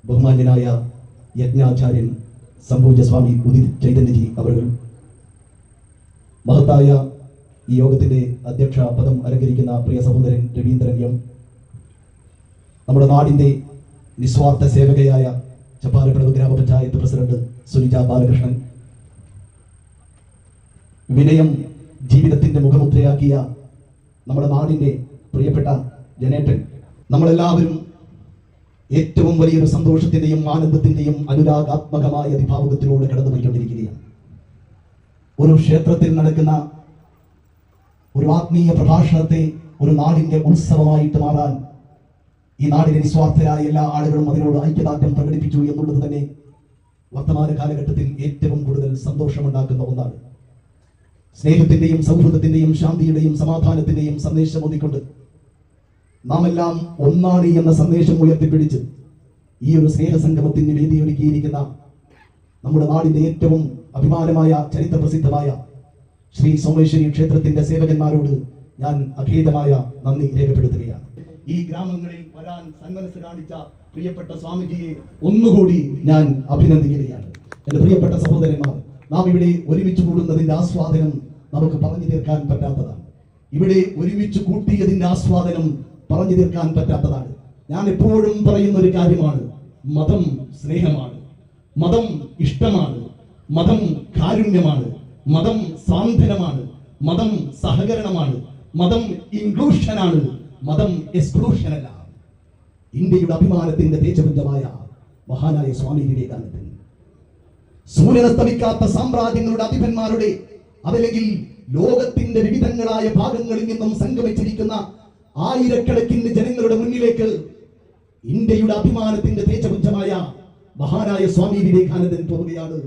ബഹുമാന്യനായ യജ്ഞാചാര്യൻ സംഭൂജസ്വാമി ഉദിത് ചൈതന്യജി അവർ മഹത്തായ ഈ യോഗത്തിന്റെ അധ്യക്ഷ പദം അലങ്കരിക്കുന്ന പ്രിയ സഹോദരൻ രവീന്ദ്രൻ എം, നമ്മുടെ നാടിന്റെ നിസ്വാർത്ഥ സേവകയായ ചപ്പാരപ്പടവ് ഗ്രാമപഞ്ചായത്ത് പ്രസിഡന്റ് സുനിജ ബാലകൃഷ്ണൻ, വിനയം ജീവിതത്തിന്റെ മുഖമുദ്രയാക്കിയ നമ്മുടെ നാടിന്റെ പ്രിയപ്പെട്ട ജനേട്ടൻ, നമ്മളെല്ലാവരും ഏറ്റവും വലിയൊരു സന്തോഷത്തിന്റെയും ആനന്ദത്തിന്റെയും അനുരാഗാത്മകമായ അതിഭാവുകത്തിലൂടെ കടന്നുപോയിക്കൊണ്ടിരിക്കുകയാണ്. ഒരു ക്ഷേത്രത്തിൽ നടക്കുന്ന ഒരു ആത്മീയ പ്രഭാഷണത്തെ ഒരു നാടിന്റെ ഉത്സവമായിട്ട് മാറാൻ ഈ നാടിലെ നിസ്വാർത്ഥരായ എല്ലാ ആളുകളും അതിനോട് ഐക്യദാർഢ്യം പ്രകടിപ്പിച്ചു എന്നുള്ളത് തന്നെ വർത്തമാന കാലഘട്ടത്തിൽ ഏറ്റവും കൂടുതൽ സന്തോഷമുണ്ടാക്കുന്ന ഒന്നാണ്. സ്നേഹത്തിന്റെയും സൗഹൃദത്തിന്റെയും ശാന്തിയുടെയും സമാധാനത്തിന്റെയും സന്ദേശം ഒന്നിക്കൊണ്ട് നാം എല്ലാം ഒന്നാണ് എന്ന സന്ദേശം ഉയർത്തിപ്പിടിച്ച് ഈ ഒരു സ്നേഹസംഗമത്തിന് വേദിയൊരുക്കിയിരിക്കുന്ന നമ്മുടെ നാടിന്റെ ഏറ്റവും അഭിമാനമായ ചരിത്ര പ്രസിദ്ധമായ ശ്രീ സോമേശ്വരി ക്ഷേത്രത്തിന്റെ സേവകന്മാരോട് ഞാൻ അഖേദമായ നന്ദി രേഖപ്പെടുത്തുകയാണ്. ഈ ഗ്രാമങ്ങളിൽ വരാൻ സന്മനസ് കാണിച്ച പ്രിയപ്പെട്ട സ്വാമിജിയെ ഒന്നുകൂടി ഞാൻ അഭിനന്ദിക്കുകയാണ്. എന്റെ പ്രിയപ്പെട്ട സഹോദരന്മാർ, നാം ഇവിടെ ഒരുമിച്ച് കൂടുന്നതിന്റെ ആസ്വാദനം നമുക്ക് പറഞ്ഞു തീർക്കാൻ പറ്റാത്തതാണ്. ഇവിടെ ഒരുമിച്ച് കൂട്ടിയതിന്റെ ആസ്വാദനം പറഞ്ഞു തീർക്കാൻ പറ്റാത്തതാണ്. ഞാൻ എപ്പോഴും പറയുന്ന ഒരു കാര്യമാണ്, മതം സ്നേഹമാണ്, മതം ഇഷ്ടമാണ്, മതം കാരുണ്യമാണ്, മതം സാന്ത്വനമാണ്, മതം സഹകരണമാണ്, മതം ഇൻക്ലൂഷനാണ്, മതം എക്സ്ക്ലൂഷനല്ല. ഇന്ത്യയുടെ അഭിമാനത്തിന്റെ തേജപുഞ്ചമായ മഹാനായ സ്വാമി വിവേകാനന്ദൻ, സൂര്യനസ്തമിക്കാത്ത സാമ്രാജ്യങ്ങളുടെ അധിപന്മാരുടെ അതല്ലെങ്കിൽ ലോകത്തിന്റെ വിവിധങ്ങളായ ഭാഗങ്ങളിൽ നിന്നും സംഗമിച്ചിരിക്കുന്ന ആയിരക്കണക്കിന് ജനങ്ങളുടെ മുന്നിലേക്ക് ഇന്ത്യയുടെ അഭിമാനത്തിന്റെ തേജപുഞ്ചമായ മഹാനായ സ്വാമി വിവേകാനന്ദൻ പോവുകയാണ്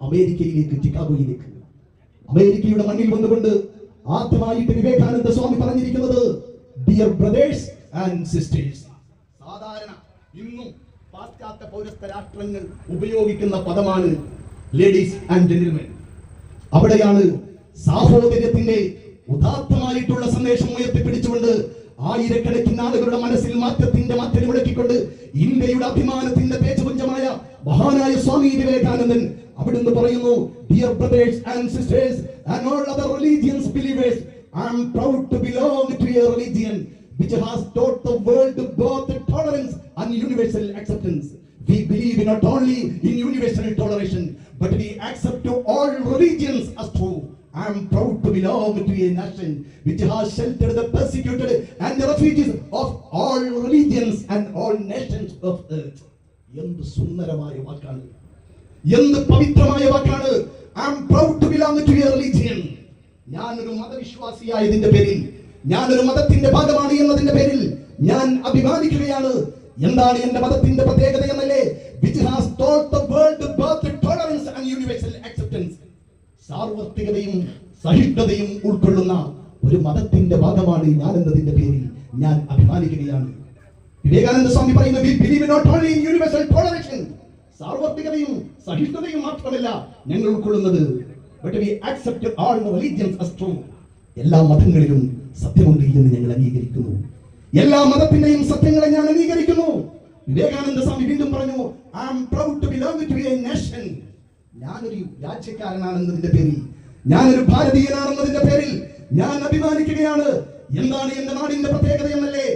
അമേരിക്കയിലേക്ക്, ചിക്കാഗോയിലേക്ക്. അമേരിക്കയുടെ മണ്ണിൽ വന്നുകൊണ്ട് ആദ്യമായിട്ട് വിവേകാനന്ദ സ്വാമി പറഞ്ഞിരിക്കുന്നത് ഡിയർ ബ്രദേഴ്സ് ആൻഡ് സിസ്റ്റേഴ്സ്. സാധാരണ ഇന്നും പാശ്ചാത്യ പൗരസ്ത്യ രാഷ്ട്രങ്ങൾ ഉപയോഗിക്കുന്ന പദമാണ് ലേഡീസ് ആൻഡ് ജെന്റിൽമെൻ. അവിടെയാണ് സാഹോദര്യത്തിന്റെ ഉദാത്തമായിട്ടുള്ള സന്ദേശം ഉയർത്തിപ്പിടിച്ചുകൊണ്ട് ആയിരക്കണക്കിന് ആളുകളുടെ മനസ്സിൽ മാറ്റത്തിന്റെ മാറ്റം മുഴക്കിക്കൊണ്ട് ഇന്ത്യയുടെ അഭിമാനത്തിന്റെ തേജപുഞ്ചമായ മഹാനായ സ്വാമി വിവേകാനന്ദൻ അവിടുന്ന് പറയുന്നു, dear brothers and sisters and all other religions believers, I am proud to belong to a religion which has taught the world both tolerance and universal acceptance. We believe not only in universal toleration, but we accept to all religions as true. I am proud to belong to a nation which has sheltered the persecuted and the refugees of all religions and all nations of earth. എന്ത് സുന്ദരമായ വാക്കാണ്, എന്ത് പവിത്രമായ വാക്കാണ്. I am proud to belong to a religion. ഞാനൊരു മതവിശ്വാസിയായതിന്റെ പേരിൽ, ഞാനൊരു മതത്തിന്റെ ഭാഗമാണ് എന്നതിന്റെ പേരിൽ ഞാൻ അഭിമാനിക്കുകയാണ്. എന്താണ് എന്റെ മതത്തിന്റെ പ്രത്യേകത എന്നല്ലേ? which has taught the world both tolerance and universal acceptance. സാർവത്രികതയും സഹിഷ്ണുതയും ഉൾക്കൊള്ളുന്ന ഒരു മതത്തിന്റെ ഭാഗമാണ് ഞാൻ എന്നതിന്റെ പേരിൽ ഞാൻ അഭിമാനിക്കുകയാണ്. വിവേകാനന്ദ സ്വാമി പറയുന്നത് we believe not only in universal toleration. സാർവത്രികതയും സഹിഷ്ണുതയും മാത്രമല്ല ഞങ്ങൾ ഉൾക്കൊള്ളുന്നത്, but we accept all religions as true. എല്ലാ മതങ്ങളിലും സത്യമുണ്ട് എന്ന് ഞങ്ങൾ അംഗീകരിക്കുന്നു. എല്ലാ മതത്തിന്റെയും സത്യങ്ങളെ ഞാൻ അംഗീകരിക്കുന്നു. വിവേകാനന്ദ സ്വാമി വീണ്ടും പറഞ്ഞു, I am proud to belong to a nation. ഞാനൊരു രാജ്യക്കാരനാണെന്നതിന്റെ പേരിൽ, ഞാനൊരു ഭാരതീയനാണെന്നതിന്റെ പേരിൽ ഞാൻ അഭിമാനിക്കുകയാണ്. എന്താണ് എന്റെ നാടിന്റെ പ്രത്യേകത എന്നല്ലേ?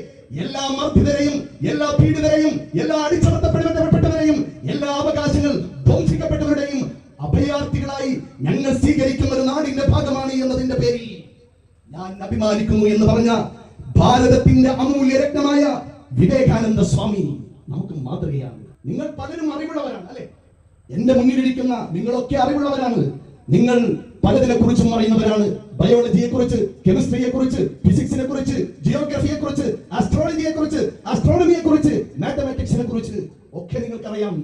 എല്ലാ മർദ്ദിതരെയും, എല്ലാ പീഡിതരെയും, എല്ലാ അടിച്ചമർത്തപ്പെട്ടവരെയും, എല്ലാ അവകാശങ്ങൾ ധ്വംസിക്കപ്പെട്ടവരുടെയും അഭയാർത്ഥികളായി ഞങ്ങൾ സ്വീകരിക്കുന്ന ഒരു നാടിന്റെ ഭാഗമാണ് എന്നതിന്റെ പേരിൽ ഞാൻ അഭിമാനിക്കുന്നു എന്ന് പറഞ്ഞ ഭാരതത്തിന്റെ അമൂല്യ രത്നമായ വിവേകാനന്ദ സ്വാമി നമുക്ക് മാതൃകയാണ്. നിങ്ങൾ പലരും അറിവുള്ളവരാണ് അല്ലെ? എന്റെ മുന്നിലിരിക്കുന്ന നിങ്ങളൊക്കെ അറിവുള്ളവരാണ്. നിങ്ങൾ പലതിനെ കുറിച്ചും അറിയുന്നവരാണ്. ബയോളജിയെ കുറിച്ച്, കെമിസ്ട്രിയെ കുറിച്ച്, ഫിസിക്സിനെ കുറിച്ച്, ജിയോഗ്രഫിയെ കുറിച്ച്, ആസ്ട്രോളജിയെ കുറിച്ച്, ആസ്ട്രോണമിയെ കുറിച്ച്, മാത്തമാറ്റിക്സിനെ കുറിച്ച് ഒക്കെ നിങ്ങൾക്കറിയാം.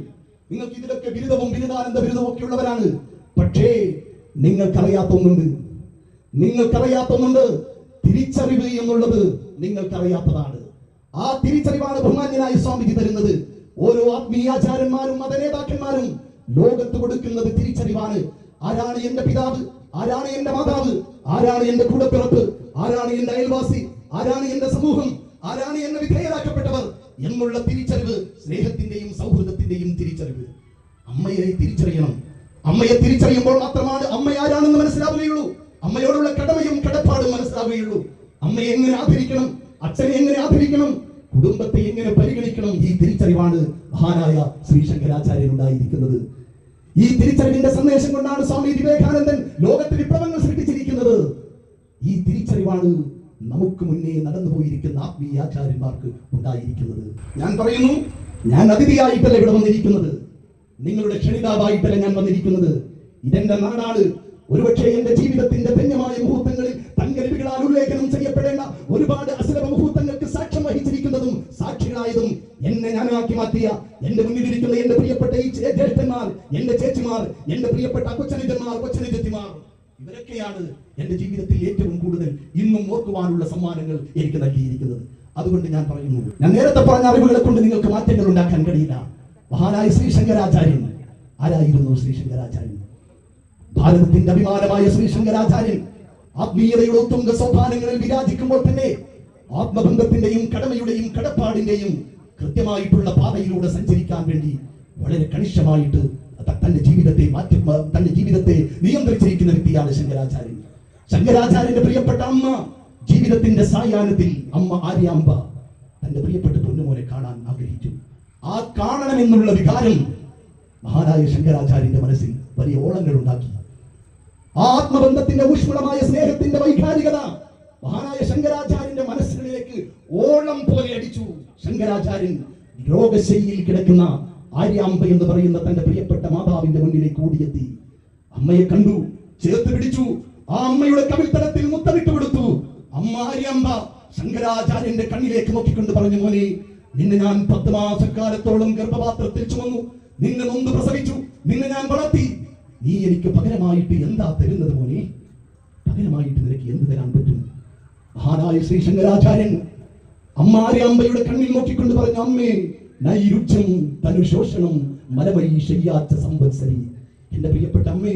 നിങ്ങൾക്ക് ഇതിലൊക്കെ ബിരുദവും ബിരുദാനന്ദ ബിരുദവും ഒക്കെ ഉള്ളവരാണ്. പക്ഷേ നിങ്ങൾക്കറിയാത്തൊന്നുണ്ട്. തിരിച്ചറിവ് എന്നുള്ളത് നിങ്ങൾക്കറിയാത്തതാണ്. ആ തിരിച്ചറിവാണ് ബഹുമാന്യനായ സ്വാമിജി തരുന്നത്. ഓരോ ആത്മീയാചാര്യന്മാരും മതനേതാക്കന്മാരും ലോകത്ത് കൊടുക്കുന്നത് തിരിച്ചറിവാണ്. ആരാണ് എന്റെ പിതാവ്, ആരാണ് എന്റെ മാതാവ്, ആരാണ് എന്റെ കൂടപ്പിറപ്പ്, ആരാണ് എന്റെ അയൽവാസി, ആരാണ് എന്റെ സമൂഹം, ആരാണ് എന്നെ വിധേയരാക്കപ്പെട്ടവർ എന്നുള്ള തിരിച്ചറിവ് സ്നേഹത്തിന്റെയും സൗഹൃദത്തിന്റെയും അമ്മയെ തിരിച്ചറിയണം. അമ്മയെ തിരിച്ചറിയുമ്പോൾ മാത്രമാണ് അമ്മ ആരാണെന്ന് മനസ്സിലാവുകയുള്ളൂ. അമ്മയോടുള്ള കടമയും കടപ്പാടും മനസ്സിലാവുകയുള്ളൂ. അമ്മയെ എങ്ങനെ ആദരിക്കണം, അച്ഛനെ എങ്ങനെ ആദരിക്കണം, കുടുംബത്തെ എങ്ങനെ പരിഗണിക്കണം, ഈ തിരിച്ചറിവാണ് മഹാനായ ശ്രീ ശങ്കരാചാര്യൻ ഉണ്ടായിരിക്കുന്നത്. ഈ തിരിച്ചറിവിന്റെ സന്ദേശം കൊണ്ടാണ് സ്വാമി വിവേകാനന്ദൻ ലോകത്തെ വിപ്ലവങ്ങൾ സൃഷ്ടിച്ചിരിക്കുന്നത്. ഈ തിരിച്ചറിവാണ് നമുക്ക് മുന്നേ നടന്നുപോയിരിക്കുന്ന ആത്മീയാചാര്യന്മാർക്ക് ഉണ്ടായിരിക്കുന്നത്. ഞാൻ പറയുന്നു, ഞാൻ അതിഥിയായിട്ടല്ല ഇവിടെ വന്നിരിക്കുന്നത്, നിങ്ങളുടെ ക്ഷണിതാവായിട്ടല്ല ഞാൻ വന്നിരിക്കുന്നത്. ഇതെന്റെ നാടാണ്. ഒരുപക്ഷെ എന്റെ ജീവിതത്തിന്റെ ധന്യമായ മുഹൂർത്തങ്ങളിൽ തങ്കലിപികളാൽ ഉല്ലേഖനം ചെയ്യപ്പെടേണ്ട ഒരുപാട് അസുലഭ മുഹൂർത്തങ്ങൾക്ക് സാക്ഷ്യം വഹിച്ചിരിക്കുന്നതും സാക്ഷികളായതും എന്നെ ഞാനാക്കി മാറ്റിയ എന്റെ മുന്നിലിരിക്കുന്ന എന്റെ പ്രിയപ്പെട്ട ഈ ജ്യേഷ്ഠന്മാർ, എന്റെ ചേച്ചിമാർ, എന്റെ പ്രിയപ്പെട്ട കൊച്ചനുജന്മാർ, കൊച്ചനുജത്തിമാർ, ഇവരൊക്കെയാണ് എന്റെ ജീവിതത്തിൽ ഏറ്റവും കൂടുതൽ ഇന്നും ഓർക്കുവാനുള്ള സമ്മാനങ്ങൾ എനിക്ക് നൽകിയിരിക്കുന്നത്. അതുകൊണ്ട് ഞാൻ പറയുന്നു, ഞാൻ നേരത്തെ പറഞ്ഞ അറിവുകളെ കൊണ്ട് നിങ്ങൾക്ക് മാറ്റങ്ങൾ ഉണ്ടാക്കാൻ കഴിയില്ല. മഹാനായ ശ്രീ ശങ്കരാചാര്യൻ ആരായിരുന്നു? ശ്രീ ശങ്കരാചാര്യൻ ഭാരതത്തിന്റെ അഭിമാനമായ ശ്രീ ശങ്കരാചാര്യൻ ആത്മീയതയുടെ ഉത്തുംഗ സോപാനങ്ങളിൽ വിരാജിക്കുമ്പോൾ തന്നെ ആത്മബന്ധത്തിന്റെയും കടമയുടെയും കടപ്പാടിന്റെയും കൃത്യമായിട്ടുള്ള പാതയിലൂടെ സഞ്ചരിക്കാൻ വേണ്ടി വളരെ കണിശമായിട്ട് തന്റെ ജീവിതത്തെ നിയന്ത്രിച്ചിരിക്കുന്ന വ്യക്തിയാണ് ശങ്കരാചാര്യൻ. ശങ്കരാചാര്യന്റെ പ്രിയപ്പെട്ട അമ്മ ജീവിതത്തിന്റെ സായാഹ്നത്തിൽ അമ്മ ആര്യാമ്പ തന്റെ പ്രിയപ്പെട്ട പൊന്നുമോനെ കാണാൻ ആഗ്രഹിച്ചു. ആ കാണണമെന്നുള്ള വികാരം മഹാനായ ശങ്കരാചാര്യന്റെ മനസ്സിൽ വലിയ ഓളങ്ങൾ ഉണ്ടാക്കി. ആത്മബന്ധത്തിന്റെ ഊഷ്മളമായ സ്നേഹത്തിന്റെ വൈകാരികത മഹാനായ ശങ്കരാചാര്യന്റെ മനസ്സുകളിലേക്ക് ഓളം പോലെ അടിച്ചു. ശങ്കരാചാര്യൻ രോഗശൈലിയിൽ കിടക്കുന്ന ആര്യാമ്പ എന്ന് പറയുന്ന തന്റെ പ്രിയപ്പെട്ട മാതാവിന്റെ മുന്നിലേക്ക് ഓടിയെത്തി. അമ്മയെ കണ്ടു, ചേർത്ത് പിടിച്ചു, ആ അമ്മയുടെ കവിൾത്തലത്തിൽ മുത്തമിട്ട് കൊടുത്തു. അമ്മ ആര്യാമ്പ ശങ്കരാചാര്യന്റെ കണ്ണിലേക്ക് നോക്കിക്കൊണ്ട് പറഞ്ഞു, മോനെ, നിന്നെ ഞാൻ 10 മാസക്കാലത്തോളം ഗർഭപാത്രത്തിൽ ചുമന്നു, നിന്നെ നൊന്ത് പ്രസവിച്ചു, നിന്നെ ഞാൻ വളർത്തി, നീ എനിക്ക് പകരമായിട്ട് എന്താ തരുന്നത് മോനെ? പകരമായിട്ട് നിനക്ക് എന്ത് തരാൻ പറ്റും? മഹാനായ ശ്രീ ശങ്കരാചാര്യൻ അമ്മ ആര്യാമ്പയുടെ കണ്ണിൽ നോക്കിക്കൊണ്ട് പറഞ്ഞു, അമ്മേ, നൈരുച്യം തനുശോഷണം മലവഴി ശയ്യാച്ച സംവത്സരി. എന്റെ പ്രിയപ്പെട്ട അമ്മേ,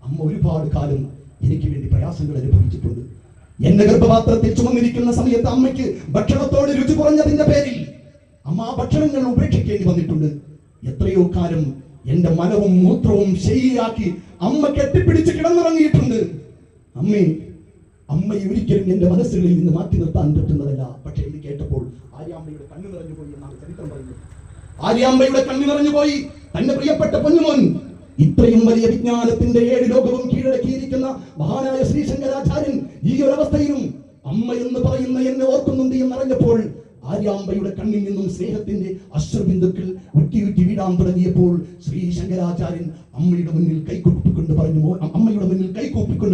അമ്മ ഒരുപാട് കാലം എനിക്ക് വേണ്ടി പ്രയാസങ്ങൾ അനുഭവിച്ചിട്ടുണ്ട്. എന്റെ ഗർഭപാത്രത്തിൽ ചുമന്നിരിക്കുന്ന സമയത്ത് അമ്മയ്ക്ക് ഭക്ഷണത്തോട് രുചി കുറഞ്ഞതിന്റെ പേരിൽ അമ്മ ആ ഭക്ഷണങ്ങൾ ഉപേക്ഷിക്കേണ്ടി വന്നിട്ടുണ്ട്. എത്രയോ കാലം എന്റെ മനവും മൂത്രവും ശരിയാക്കി അമ്മ കെട്ടിപ്പിടിച്ച് കിടന്നുറങ്ങിയിട്ടുണ്ട്. അമ്മയെ ഒരിക്കലും എന്റെ മനസ്സുകളിൽ നിന്ന് മാറ്റി നിർത്താൻ പറ്റുന്നതല്ല. പക്ഷെ ഇത് കേട്ടപ്പോൾ ആര്യാമ്പയുടെ കണ്ണു നിറഞ്ഞു പോയി എന്നാണ് ചരിത്രം പറയുന്നത്. ആര്യാമ്പയുടെ കണ്ണു നിറഞ്ഞു പോയി. തന്റെ പ്രിയപ്പെട്ട പൊന്നുമോൻ ഇത്രയും വലിയ വിജ്ഞാനത്തിന്റെ 7 ലോകവും കീഴടക്കിയിരിക്കുന്ന മഹാനായ ശ്രീ ശങ്കരാചാര്യൻ ഈ ഒരു അവസ്ഥയിലും അമ്മ എന്ന് പറയുന്ന എന്നെ ഓർക്കുന്നുണ്ട് എന്നറിഞ്ഞപ്പോൾ ആര്യാമ്പയുടെ കണ്ണിൽ നിന്നും സ്നേഹത്തിന്റെ അശ്രുബിന്ദുക്കൾ ഉറ്റി വീഴാൻ തുടങ്ങിയപ്പോൾ ശ്രീ ശങ്കരാചാര്യൻ അമ്മയുടെ മുന്നിൽ കൈകൂപ്പിക്കൊണ്ട്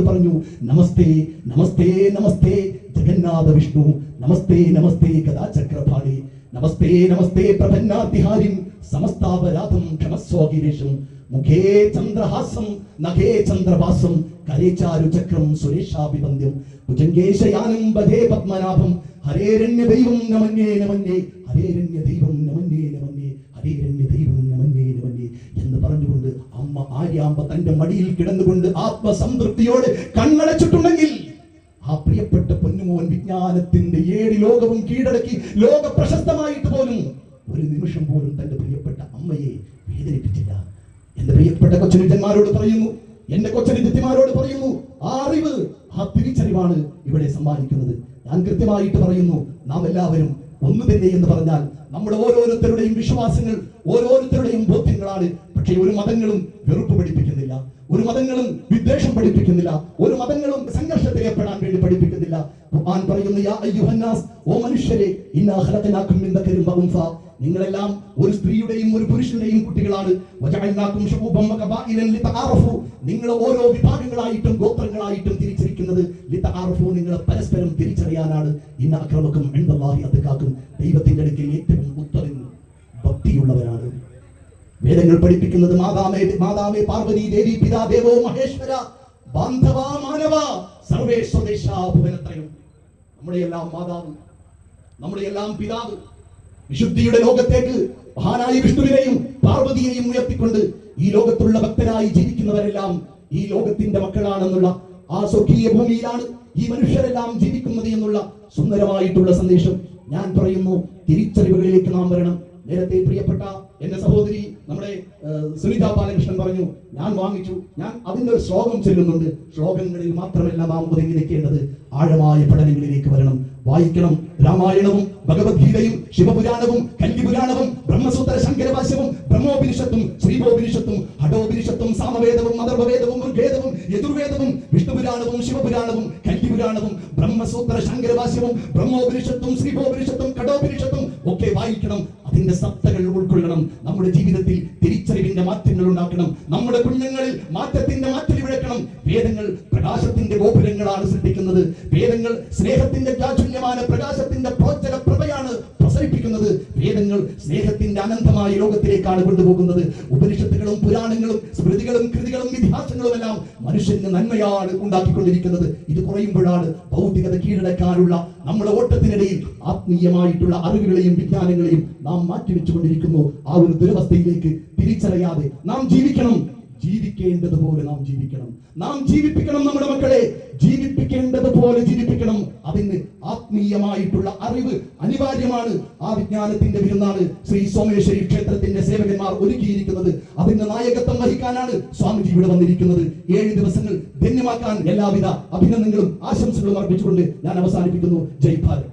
പറഞ്ഞു, നമസ്തേ നമസ്തേ നമസ്തേ ജഗന്നാഥ വിഷ്ണു, നമസ്തേ നമസ്തേ ഗദാചക്രപാണി, നമസ്തേ നമസ്തേ പ്രപന്നാതിഹാരിം സമസ്താപരാധം ക്ഷമസ്വാഗിരേഷം, മുഖേ ചന്ദ്രഹാസം നഖേ ചന്ദ്രവാസം കരേ ചാരുചക്രം സുരേഷാഭിവന്ദ്യം ഭുജംഗേശയാനം വധേ പത്മനാഭം ഹരേരണ്യ ദൈവം നമന്യേ നമന്യേ ഹരേരണ്യ ദൈവം നമന്യേ നമന്യേ ഹരേരണ്യ ദൈവം നമന്യേ നമന്യേ എന്ന് പറഞ്ഞുകൊണ്ട് അമ്മ ആര്യാമ്പ തന്റെ മടിയിൽ കിടന്നുകൊണ്ട് ആത്മസംതൃപ്തിയോടെ കണ്ണടച്ചിട്ടുണ്ടെങ്കിൽ ആ പ്രിയപ്പെട്ട പൊന്നുമോൻ വിജ്ഞാനത്തിന്റെ 7 ലോകവും കീഴടക്കി ലോക പ്രശസ്തമായിട്ട് പോലും ഒരു നിമിഷം പോലും തന്റെ പ്രിയപ്പെട്ട അമ്മയെ വേദനിപ്പിച്ചില്ല. എന്റെ പ്രിയപ്പെട്ട കൊച്ചനുജന്മാരോട് പറയുന്നു, എന്റെ കൊച്ചനുജത്തിമാരോട് പറയുന്നു, ആ അറിവ്, ആ തിരിച്ചറിവാണ് ഇവിടെ സമ്മാനിക്കുന്നത്. ഞാൻ കൃത്യമായിട്ട് പറയുന്നു, നാം എല്ലാവരും ഒന്ന് തന്നെ എന്ന് പറഞ്ഞാൽ നമ്മുടെ ഓരോരുത്തരുടെയും വിശ്വാസങ്ങൾ, ഓരോരുത്തരുടെയും ബോധ്യങ്ങളാണ്. പക്ഷേ ഒരു മതങ്ങളും വെറുപ്പ് പഠിപ്പിക്കുന്നില്ല, ഒരു മതങ്ങളും വിദ്വേഷം പഠിപ്പിക്കുന്നില്ല, ഒരു മതങ്ങളും സംഘർഷത്തിൽ ഏർപ്പെടാൻ വേണ്ടി പഠിപ്പിക്കുന്നില്ല. ഖുർആൻ പറയുന്നു, യാ അയ്യുഹന്നാസ്, ഓ മനുഷ്യരെ, ഇന്നാ ഖലഖനാകും മിൻ ദക്കരിൻ വ ഉൻസാ, നിങ്ങളെല്ലാം ഒരു സ്ത്രീയുടെയും ഒരു പുരുഷന്റെയും കുട്ടികളാണ്. വജഅൽനാകും ശുഊബൻ വഖബാഇലൻ ലിതആറഫു, നിങ്ങൾ ഓരോ വിഭാഗങ്ങളായിട്ടും ഗോത്രങ്ങളായിട്ടും തിരിച്ചിരിക്കുന്നത് ലിതആറഫു, നിങ്ങൾ പരസ്പരം തിരിച്ചറിയാനാണ്. ഇന്ന അക്രമക്കും ഇൻദല്ലാഹി അത്ഖാക്കും, ദൈവത്തിന്റെ അടുക്കൽ ഏറ്റവും ഉത്തമൻ ഭക്തിയുള്ളവരാണ്. വേദങ്ങൾ പഠിപ്പിക്കുന്നത് മാതാവേ പാർവതി ദേവി പിതാ ദേവോ മഹേശ്വര ബാന്ധവാ മാനവ സർവേ സ്വദേശാ ഭുവനത്രയം. നമ്മുടെ എല്ലാം മാതാവ്, നമ്മുടെ എല്ലാം പിതാവ്, വിശുദ്ധിയുടെ ലോകത്തേക്ക് മഹാനായ വിഷ്ണുവിനെയും പാർവതിയെയും ഉയർത്തിക്കൊണ്ട് ഈ ലോകത്തുള്ള ഭക്തരായി ജീവിക്കുന്നവരെല്ലാം ഈ ലോകത്തിന്റെ മക്കളാണെന്നുള്ള ആ സ്വർഗീയ ഭൂമിയിലാണ് ഈ മനുഷ്യരെല്ലാം ജീവിക്കുന്നത് എന്നുള്ള സുന്ദരമായിട്ടുള്ള സന്ദേശം ഞാൻ പറയുന്നു. തിരിച്ചറിവുകളിലേക്ക് നാം വരണം. നേരത്തെ പ്രിയപ്പെട്ട എന്റെ സഹോദരി നമ്മുടെ സുനിത ബാലകൃഷ്ണൻ പറഞ്ഞു, ഞാൻ വാങ്ങിച്ചു. ഞാൻ അതിന്റെ ഒരു ശ്ലോകം ചൊല്ലുന്നുണ്ട്. ശ്ലോകങ്ങളിൽ മാത്രമല്ല നാം ഒതുങ്ങിയിരിക്കേണ്ടത്, ആഴമായ പഠനങ്ങളിലേക്ക് വരണം, വായിക്കണം. രാമായണവും ഭഗവത്ഗീതയും ശിവപുരാണവും കല്ലിപുരാണവും ബ്രഹ്മസൂത്ര ശങ്കരഭാഷ്യവും ബ്രഹ്മോപനിഷത്തും ശ്രീഭോപനിഷത്തും ഹഠോപനിഷത്തും സാമവേദവും അഥർവവേദവും ഋഗ്വേദവും യജുർവേദവും വിഷ്ണുപുരാണവും ശിവപുരാണവും കല്ലിപുരാണവും ബ്രഹ്മസൂത്ര ശങ്കരഭാഷ്യവും ബ്രഹ്മോപനിഷത്തും ശ്രീഭോപനിഷത്തും ഘടോപനിഷത്തും ഒക്കെ വായിക്കണം. അതിന്റെ സത്തകൾ ഉൾക്കൊള്ളണം. നമ്മുടെ ജീവിതത്തിൽ തിരിച്ചറിവിന്റെ മാറ്റങ്ങൾ ഉണ്ടാക്കണം. നമ്മുടെ കുഞ്ഞുങ്ങളിൽ മാറ്റത്തിന്റെ മാറ്റൽ വിഴക്കണം. വേദങ്ങൾ പ്രകാശത്തിന്റെ ഗോപുരങ്ങളാണ് സൃഷ്ടിക്കുന്നത്. വേദങ്ങൾ സ്നേഹത്തിന്റെ ജാജ്വല്യமான പ്രകാശത്തിന്റെ പ്രോജ്വല പ്രഭയാണ് പ്രസരിപ്പിക്കുന്നത്. വേദങ്ങൾ സ്നേഹത്തിന്റെ അനന്തമായ ലോകത്തിലേക്കാണ് കൊണ്ടുപോകുന്നത്. ഉപനിഷത്തുകളും പുരാണങ്ങളും സ്മൃതികളും കൃതികളും ഇതിഹാസങ്ങളും എല്ലാം മനുഷ്യന് നന്മയാണ് ഉണ്ടാക്കിക്കൊണ്ടിരിക്കുന്നത്. ഇത് കുറയുമ്പോഴാണ് ഭൗതികത കീഴടക്കാനുള്ള നമ്മുടെ ഓട്ടത്തിനിടയിൽ ആത്മീയമായിട്ടുള്ള അറിവുകളെയും വിജ്ഞാനങ്ങളെയും നാം മാറ്റിവെച്ചുകൊണ്ടിരിക്കുന്നു. ആ ഒരു ദുരവസ്ഥയിലേക്ക് തിരിച്ചറിയാതെ നാം ജീവിക്കണം. ജീവിക്കേണ്ടതുപോലെ നാം ജീവിക്കണം. നാം ജീവിപ്പിക്കണം. നമ്മുടെ മക്കളെ ജീവിപ്പിക്കേണ്ടതുപോലെ ജീവിപ്പിക്കണം. അതിന് ആത്മീയമായിട്ടുള്ള അറിവ് അനിവാര്യമാണ്. ആ വിജ്ഞാനത്തിന്റെ വിരുന്നാണ് ശ്രീ സോമേശ്വരി ക്ഷേത്രത്തിന്റെ സേവകന്മാർ ഒരുക്കിയിരിക്കുന്നത്. അതിന്റെ നായകത്വം വഹിക്കാനാണ് സ്വാമിജി ഇവിടെ വന്നിരിക്കുന്നത്. 7 ദിവസങ്ങൾ ധന്യമാക്കാൻ എല്ലാവിധ അഭിനന്ദനങ്ങളും ആശംസകളും അർപ്പിച്ചുകൊണ്ട് ഞാൻ അവസാനിപ്പിക്കുന്നു. ജയ് ഭാരത്.